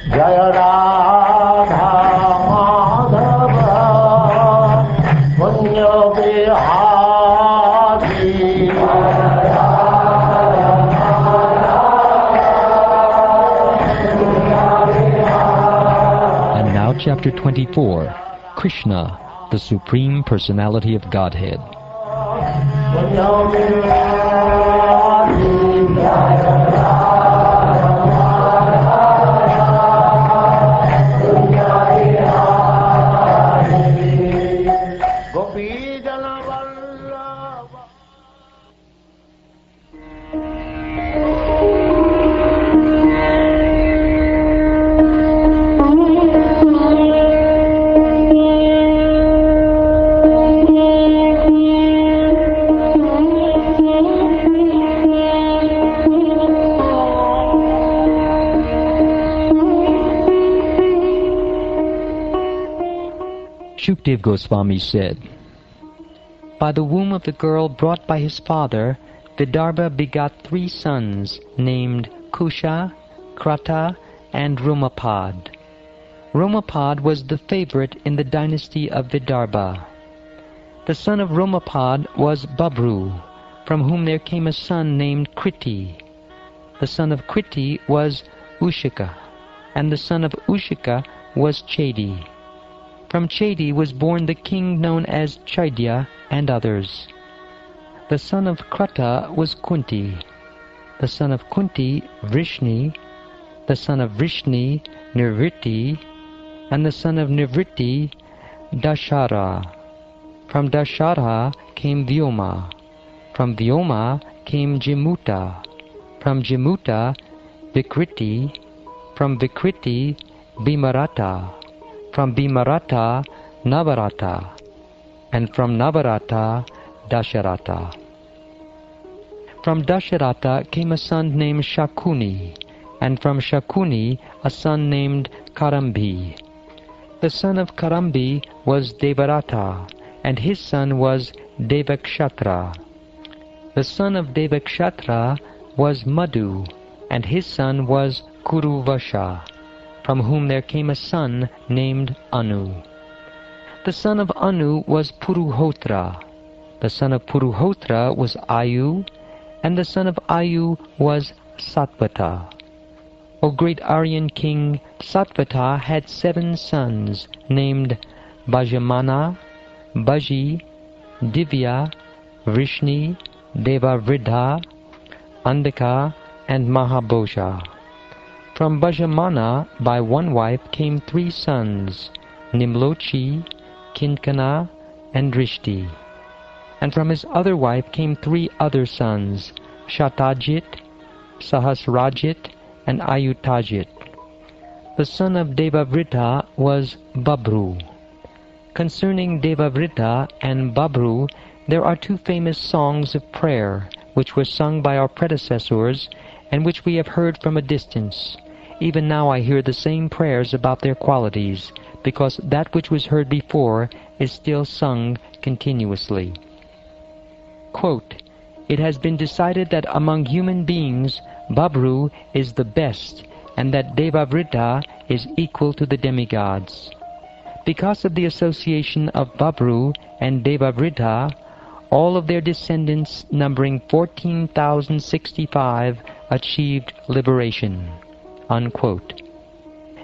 Jaya Radha Madhava Punya Vihari. And now chapter 24, Krishna, the Supreme Personality of Godhead. Shukdev Goswami said, by the womb of the girl brought by his father, Vidarbha begot 3 sons named Kusha, Krata, and Romapad. Romapad was the favorite in the dynasty of Vidarbha. The son of Romapad was Babru, from whom there came a son named Kriti. The son of Kriti was Ushika, and the son of Ushika was Chedi. From Chedi was born the king known as Chaidya and others. The son of Krata was Kunti. The son of Kunti, Vrishni. The son of Vrishni, Nirvriti. And the son of Nirvriti, Dashara. From Dashara came Vyoma. From Vyoma came Jimuta. From Jimuta, Vikriti. From Vikriti, Bimarata. From Bimarata, Navarata, and from Navarata, Dasharata. From Dasharata came a son named Shakuni, and from Shakuni a son named Karambi. The son of Karambi was Devarata, and his son was Devakshatra. The son of Devakshatra was Madhu, and his son was Kuruvasha, from whom there came a son named Anu. The son of Anu was Puruhotra. The son of Puruhotra was Ayu, and the son of Ayu was Satvata. O great Aryan king, Satvata had 7 sons named Bhajamana, Bhaji, Divya, Vrishni, Devavridha, Andhika, and Mahabhosha. From Bhajamana by one wife came 3 sons, Nimlochi, Kinkana, and Drishti. And from his other wife came 3 other sons, Shatajit, Sahasrajit, and Ayutajit. The son of Devavridha was Babru. Concerning Devavridha and Babru, there are 2 famous songs of prayer, which were sung by our predecessors, and which we have heard from a distance. Even now I hear the same prayers about their qualities, because that which was heard before is still sung continuously. Quote, it has been decided that among human beings, Babru is the best, and that Devavridha is equal to the demigods. Because of the association of Babru and Devavridha, all of their descendants, numbering 14,065, achieved liberation. Unquote.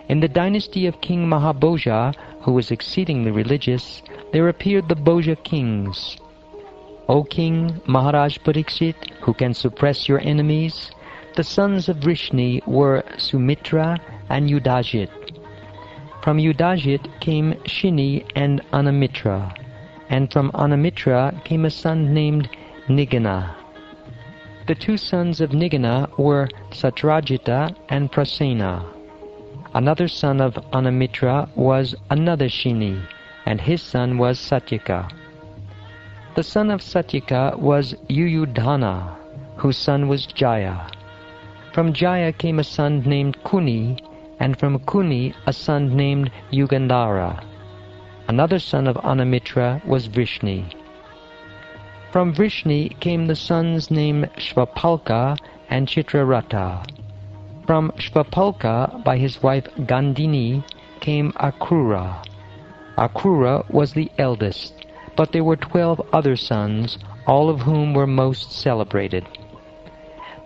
In the dynasty of King Mahabhoja, who was exceedingly religious, there appeared the Bhoja kings. O King Maharaj Parikshit, who can suppress your enemies, the sons of Vrishni were Sumitra and Yudhajit. From Yudhajit came Shini and Anamitra, and from Anamitra came a son named Nigana. The 2 sons of Nigana were Satrajita and Prasena. Another son of Anamitra was another Shini, and his son was Satyaka. The son of Satyaka was Yuyudhana, whose son was Jaya. From Jaya came a son named Kuni, and from Kuni a son named Yugandhara. Another son of Anamitra was Vrishni. From Vrishni came the sons named Shvapalka and Chitrarata. From Shvapalka, by his wife Gandhini, came Akrura. Akrura was the eldest, but there were 12 other sons, all of whom were most celebrated.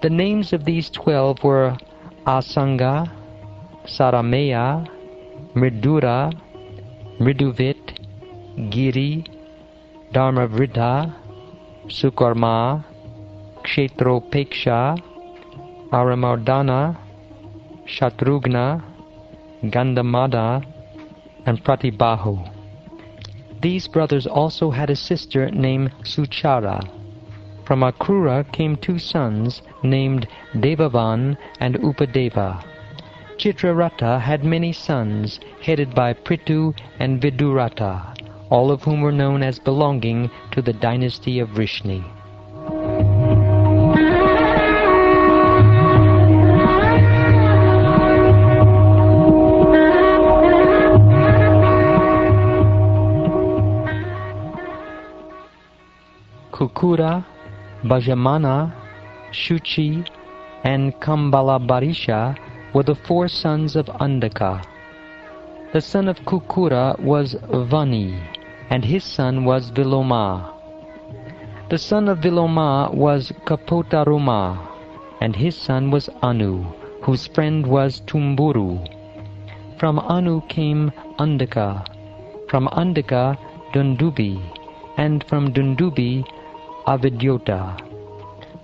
The names of these 12 were Asanga, Sarameya, Mridura, Mriduvit, Giri, Dharmavridha, Sukarma, Kshetropeksha, Aramardana, Shatrugna, Gandhamada, and Pratibahu. These brothers also had a sister named Suchara. From Akrura came 2 sons named Devavan and Upadeva. Chitraratha had many sons, headed by Prithu and Vidurata, all of whom were known as belonging to the dynasty of Vrishni. Kukura, Bhajamana, Shuchi, and Kambalabarisha were the 4 sons of Andaka. The son of Kukura was Vani, and his son was Viloma. The son of Viloma was Kapotaruma, and his son was Anu, whose friend was Tumburu. From Anu came Andaka, from Andaka Dundubi, and from Dundubi Avidyota.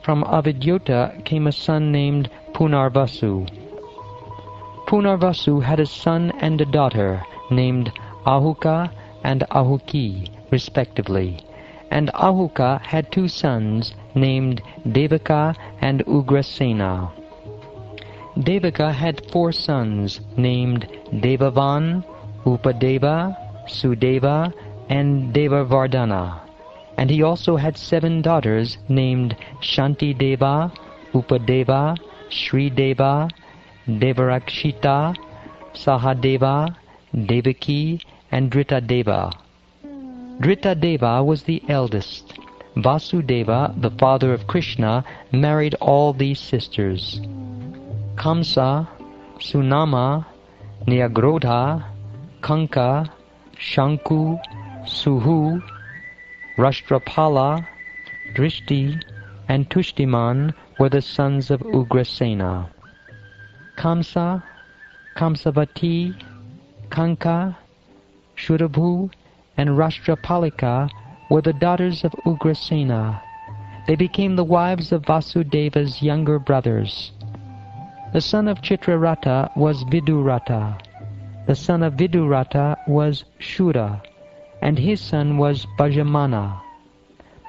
From Avidyota came a son named Punarvasu. Punarvasu had a son and a daughter named Ahuka and Ahuki, respectively, and Ahuka had 2 sons named Devaka and Ugrasena. Devaka had 4 sons named Devavan, Upadeva, Sudeva, and Devavardhana, and he also had 7 daughters named Shantideva, Upadeva, Srideva, Devarakshita, Sahadeva, Devaki, and Dritadeva. Dritadeva was the eldest. Vasudeva, the father of Krishna, married all these sisters. Kamsa, Sunama, Nyagrodha, Kanka, Shanku, Suhu, Rashtrapala, Drishti, and Tushtiman were the sons of Ugrasena. Kamsa, Kamsavati, Kanka, Shurabhu, and Rashtrapalika were the daughters of Ugrasena. They became the wives of Vasudeva's younger brothers. The son of Chitraratha was Vidurata. The son of Vidurata was Shura, and his son was Bhajamana.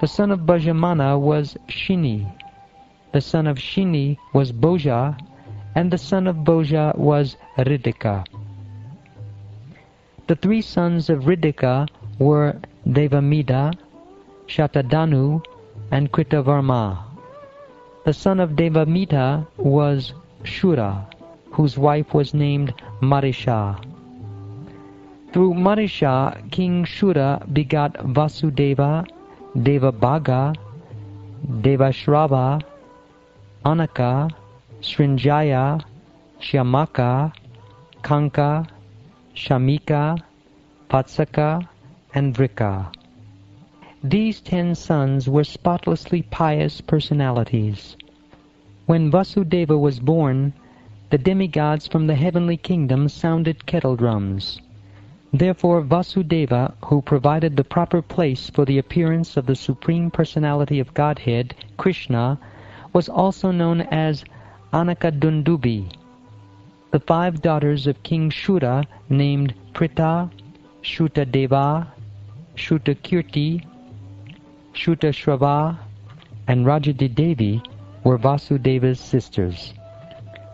The son of Bhajamana was Shini. The son of Shini was Bhoja, and the son of Bhoja was Ridika. The 3 sons of Ridika were Devamida, Shatadanu, and Kritavarma. The son of Devamida was Shura, whose wife was named Marisha. Through Marisha, King Shura begot Vasudeva, Devabhaga, Devashrava, Anaka, Srinjaya, Shyamaka, Kanka, Shamika, Vatsaka, and Vrika. These 10 sons were spotlessly pious personalities. When Vasudeva was born, the demigods from the heavenly kingdom sounded kettle drums. Therefore Vasudeva, who provided the proper place for the appearance of the Supreme Personality of Godhead, Krishna, was also known as Anakadundubi. The 5 daughters of King Shura, named Pritha, Shutadeva, Shutakirti, Shutashrava, and Rajadi Devi, were Vasudeva's sisters.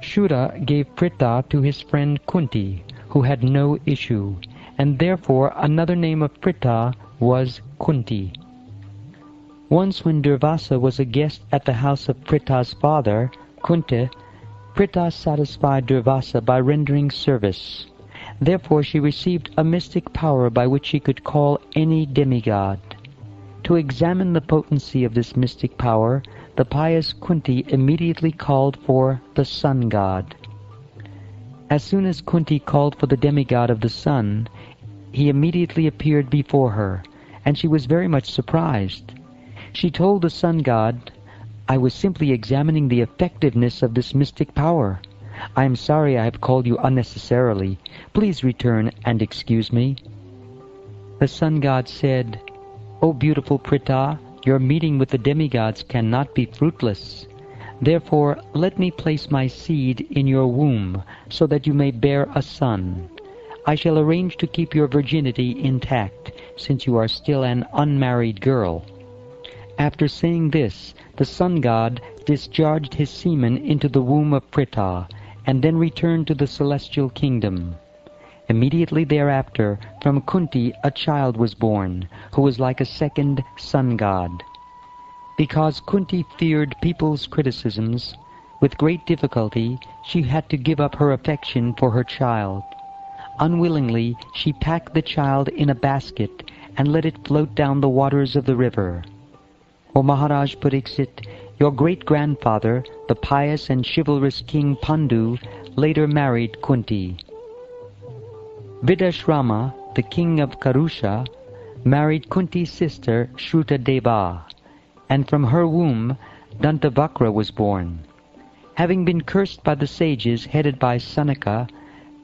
Shura gave Pritha to his friend Kunti, who had no issue, and therefore another name of Pritha was Kunti. Once when Durvasa was a guest at the house of Pritha's father, Kunti, Pritha satisfied Durvasa by rendering service. Therefore she received a mystic power by which she could call any demigod. To examine the potency of this mystic power, the pious Kunti immediately called for the sun god. As soon as Kunti called for the demigod of the sun, he immediately appeared before her, and she was very much surprised. She told the sun god, "I was simply examining the effectiveness of this mystic power. I am sorry I have called you unnecessarily. Please return and excuse me." The sun god said, "O beautiful Pritha, your meeting with the demigods cannot be fruitless. Therefore, let me place my seed in your womb, so that you may bear a son. I shall arrange to keep your virginity intact, since you are still an unmarried girl." After saying this, the sun god discharged his semen into the womb of Pritha, and then returned to the celestial kingdom. Immediately thereafter, from Kunti a child was born, who was like a second sun god. Because Kunti feared people's criticisms, with great difficulty she had to give up her affection for her child. Unwillingly she packed the child in a basket and let it float down the waters of the river. O Maharaj Pariksit, your great-grandfather, the pious and chivalrous King Pandu, later married Kunti. Vidashrama, the king of Karusha, married Kunti's sister Shrutadeva, and from her womb Dantavakra was born. Having been cursed by the sages headed by Sanaka,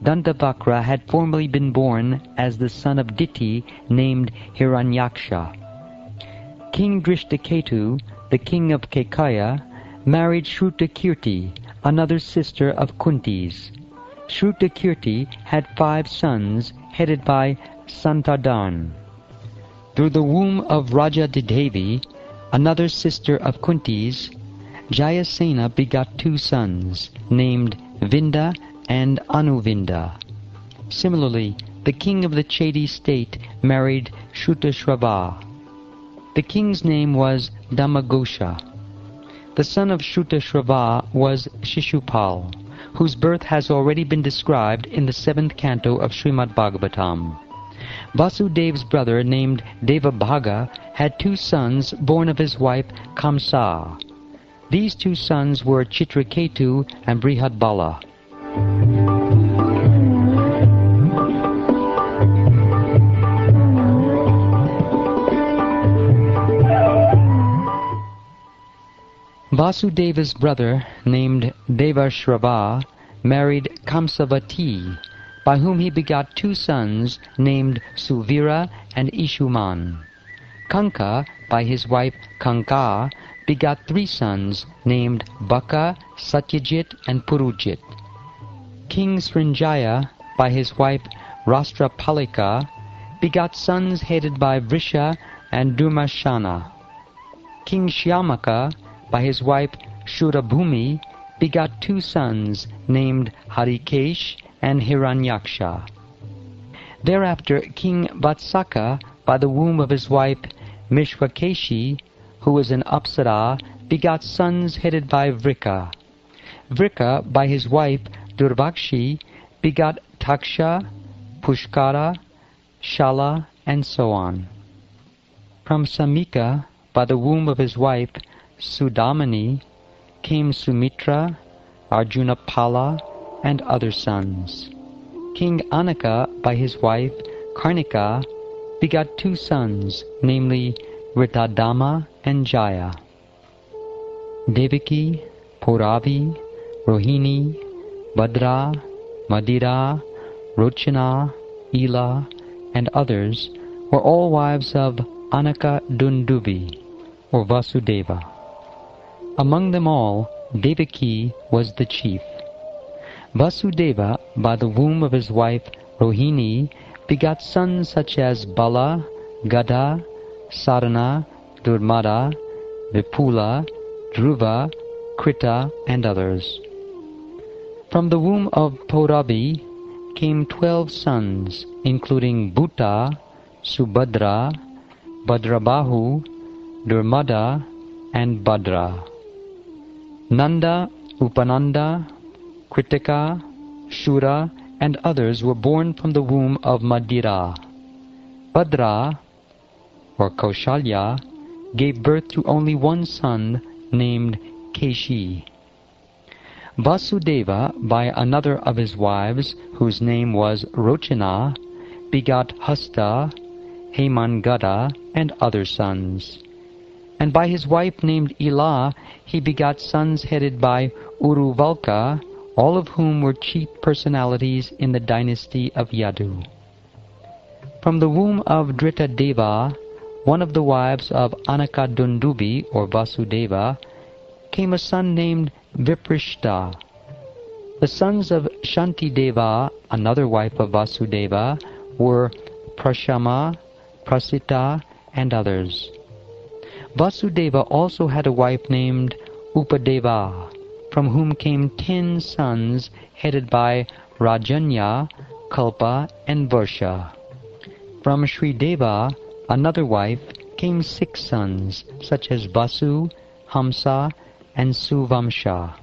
Dantavakra had formerly been born as the son of Diti named Hiranyaksha. King Drishtaketu, the king of Kekaya, married Shrutakirti, another sister of Kunti's. Shrutakirti had 5 sons headed by Santadarn. Through the womb of Raja Devi, another sister of Kunti's, Jayasena begot 2 sons, named Vinda and Anuvinda. Similarly, the king of the Chedi state married Shrutashrava. The king's name was Damagosha. The son of Shrutashrava was Shishupal, whose birth has already been described in the 7th canto of Srimad Bhagavatam. Vasudev's brother, named Devabhaga, had 2 sons born of his wife Kamsa. These 2 sons were Chitraketu and Brihadbala. Vasudeva's brother, named Devashrava, married Kamsavati, by whom he begot 2 sons named Suvira and Ishuman. Kanka, by his wife Kanka, begot 3 sons named Baka, Satyajit, and Purujit. King Srinjaya, by his wife Rastrapalika, begot sons headed by Vrisha and Durmashana. King Shyamaka, by his wife Shurabhumi, begot 2 sons named Harikesh and Hiranyaksha. Thereafter King Vatsaka, by the womb of his wife Mishwakeshi, who was an Apsara, begot sons headed by Vrika. Vrika, by his wife Durvakshi, begot Taksha, Pushkara, Shala, and so on. From Samika, by the womb of his wife Sudamani, came Sumitra, Arjunapala, and other sons. King Anaka, by his wife Karnika, begot 2 sons, namely Ritadama and Jaya. Devaki, Puravi, Rohini, Badra, Madira, Rochana, Ila, and others were all wives of Anaka Dunduvi, or Vasudeva. Among them all, Devaki was the chief. Vasudeva, by the womb of his wife Rohini, begot sons such as Bala, Gada, Sarana, Durmada, Vipula, Dhruva, Krita, and others. From the womb of Pauravi came 12 sons, including Bhuta, Subhadra, Bhadrabahu, Durmada, and Bhadra. Nanda, Upananda, Kritika, Shura, and others were born from the womb of Madira. Bhadra, or Kaushalya, gave birth to only 1 son named Keshi. Vasudeva, by another of his wives, whose name was Rochana, begot Hasta, Hemangada, and other sons. And by his wife named Ila, he begot sons headed by Uruvalka, all of whom were chief personalities in the dynasty of Yadu. From the womb of Dritadeva, one of the wives of Anakadundubi, or Vasudeva, came a son named Viprishta. The sons of Shantideva, another wife of Vasudeva, were Prashama, Prasita, and others. Vasudeva also had a wife named Upadeva, from whom came 10 sons headed by Rajanya, Kalpa, and Varsha. From Srideva, another wife, came 6 sons, such as Vasu, Hamsa, and Suvamsha.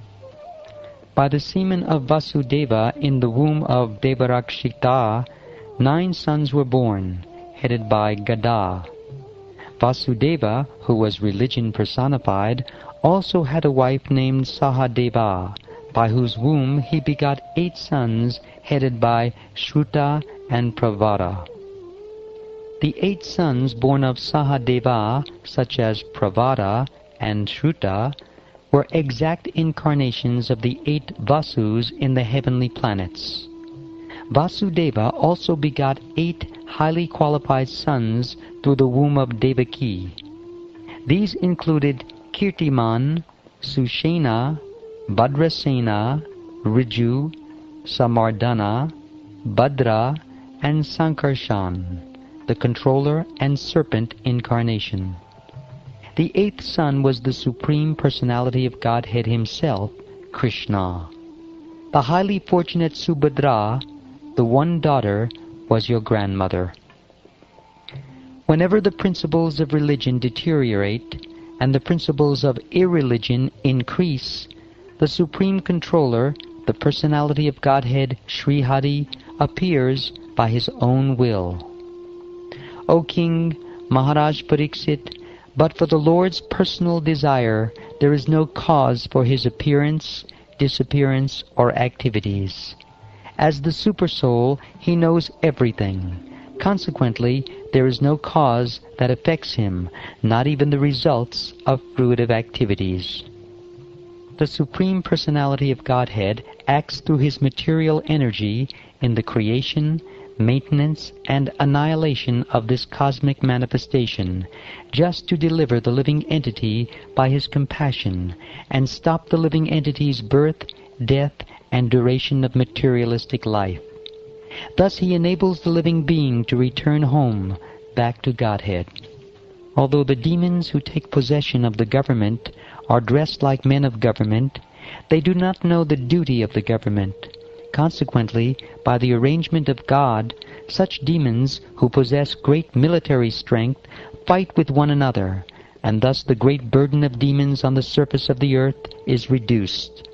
By the semen of Vasudeva in the womb of Devarakshita, 9 sons were born, headed by Gada. Vasudeva, who was religion personified, also had a wife named Sahadeva, by whose womb he begot 8 sons, headed by Shruta and Pravara. The 8 sons born of Sahadeva, such as Pravara and Shruta, were exact incarnations of the 8 Vasus in the heavenly planets. Vasudeva also begot 8 highly qualified sons through the womb of Devaki. These included Kirtiman, Sushena, Bhadrasena, Riju, Samardana, Bhadra, and Sankarshan, the controller and serpent incarnation. The 8th son was the Supreme Personality of Godhead himself, Krishna. The highly fortunate Subhadra, the one daughter, was your grandmother. Whenever the principles of religion deteriorate and the principles of irreligion increase, the Supreme Controller, the Personality of Godhead, Sri Hari, appears by his own will. O King, Maharaj Pariksit, but for the Lord's personal desire, there is no cause for his appearance, disappearance, or activities. As the Supersoul, he knows everything. Consequently, there is no cause that affects him, not even the results of fruitive activities. The Supreme Personality of Godhead acts through his material energy in the creation, maintenance, and annihilation of this cosmic manifestation, just to deliver the living entity by his compassion and stop the living entity's birth, death, and duration of materialistic life. Thus he enables the living being to return home, back to Godhead. Although the demons who take possession of the government are dressed like men of government, they do not know the duty of the government. Consequently, by the arrangement of God, such demons who possess great military strength fight with one another, and thus the great burden of demons on the surface of the earth is reduced.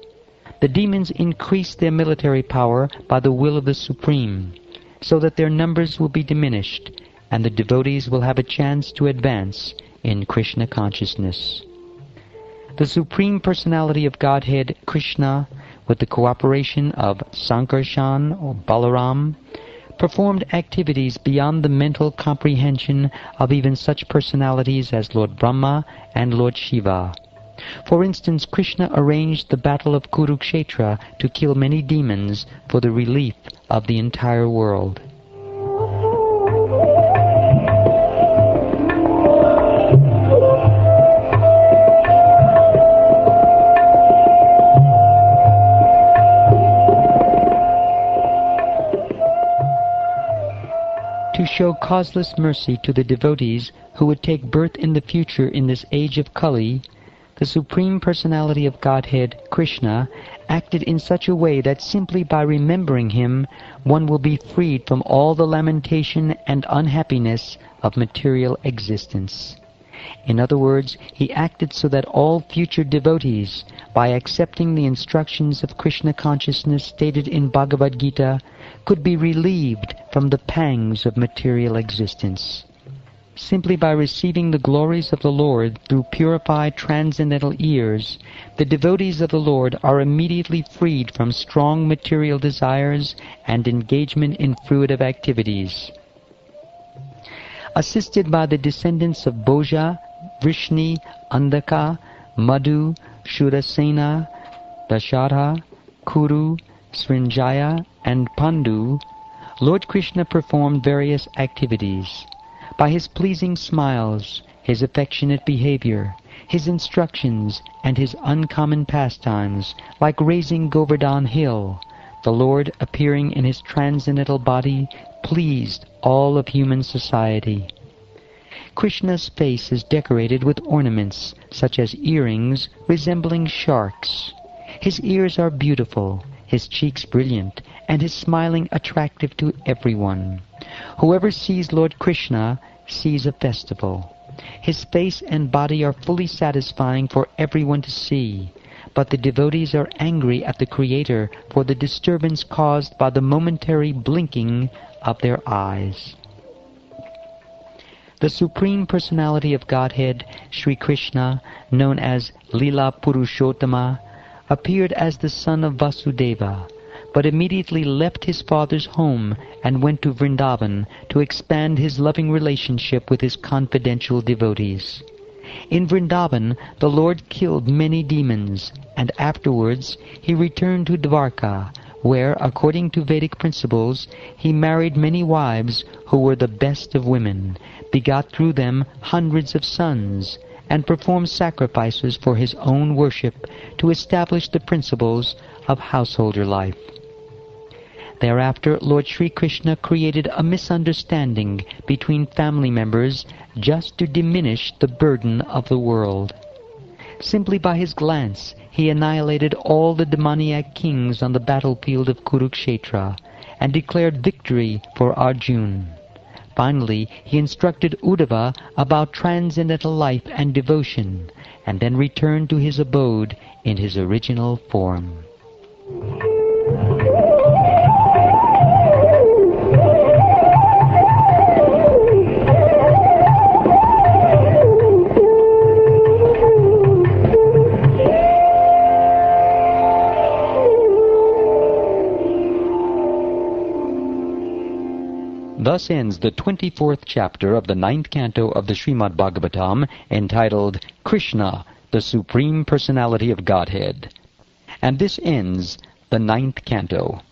The demons increase their military power by the will of the Supreme, so that their numbers will be diminished, and the devotees will have a chance to advance in Krishna consciousness. The Supreme Personality of Godhead, Krishna, with the cooperation of Sankarshan or Balaram, performed activities beyond the mental comprehension of even such personalities as Lord Brahma and Lord Shiva. For instance, Krishna arranged the battle of Kurukshetra to kill many demons for the relief of the entire world. To show causeless mercy to the devotees who would take birth in the future in this age of Kali, the Supreme Personality of Godhead, Krishna, acted in such a way that simply by remembering him, one will be freed from all the lamentation and unhappiness of material existence. In other words, he acted so that all future devotees, by accepting the instructions of Krishna consciousness stated in Bhagavad-gita, could be relieved from the pangs of material existence. Simply by receiving the glories of the Lord through purified transcendental ears, the devotees of the Lord are immediately freed from strong material desires and engagement in fruitive activities. Assisted by the descendants of Bhoja, Vrishni, Andaka, Madhu, Shurasena, Dashara, Kuru, Srinjaya, and Pandu, Lord Krishna performed various activities. By his pleasing smiles, his affectionate behavior, his instructions, and his uncommon pastimes, like raising Govardhan Hill, the Lord, appearing in his transcendental body, pleased all of human society. Krishna's face is decorated with ornaments, such as earrings resembling sharks. His ears are beautiful, his cheeks brilliant, and his smiling attractive to everyone. Whoever sees Lord Krishna sees a festival. His face and body are fully satisfying for everyone to see, but the devotees are angry at the Creator for the disturbance caused by the momentary blinking of their eyes. The Supreme Personality of Godhead, Sri Krishna, known as Lila Purushottama, appeared as the son of Vasudeva, but immediately left his father's home and went to Vrindavan to expand his loving relationship with his confidential devotees. In Vrindavan, the Lord killed many demons, and afterwards he returned to Dvarka, where, according to Vedic principles, he married many wives who were the best of women, begot through them hundreds of sons, and performed sacrifices for his own worship to establish the principles of householder life. Thereafter, Lord Sri Krishna created a misunderstanding between family members just to diminish the burden of the world. Simply by his glance, he annihilated all the demoniac kings on the battlefield of Kurukshetra and declared victory for Arjuna. Finally, he instructed Uddhava about transcendental life and devotion, and then returned to his abode in his original form. Thus ends the 24th chapter of the 9th canto of the Srimad Bhagavatam, entitled Krishna, the Supreme Personality of Godhead. And this ends the 9th canto.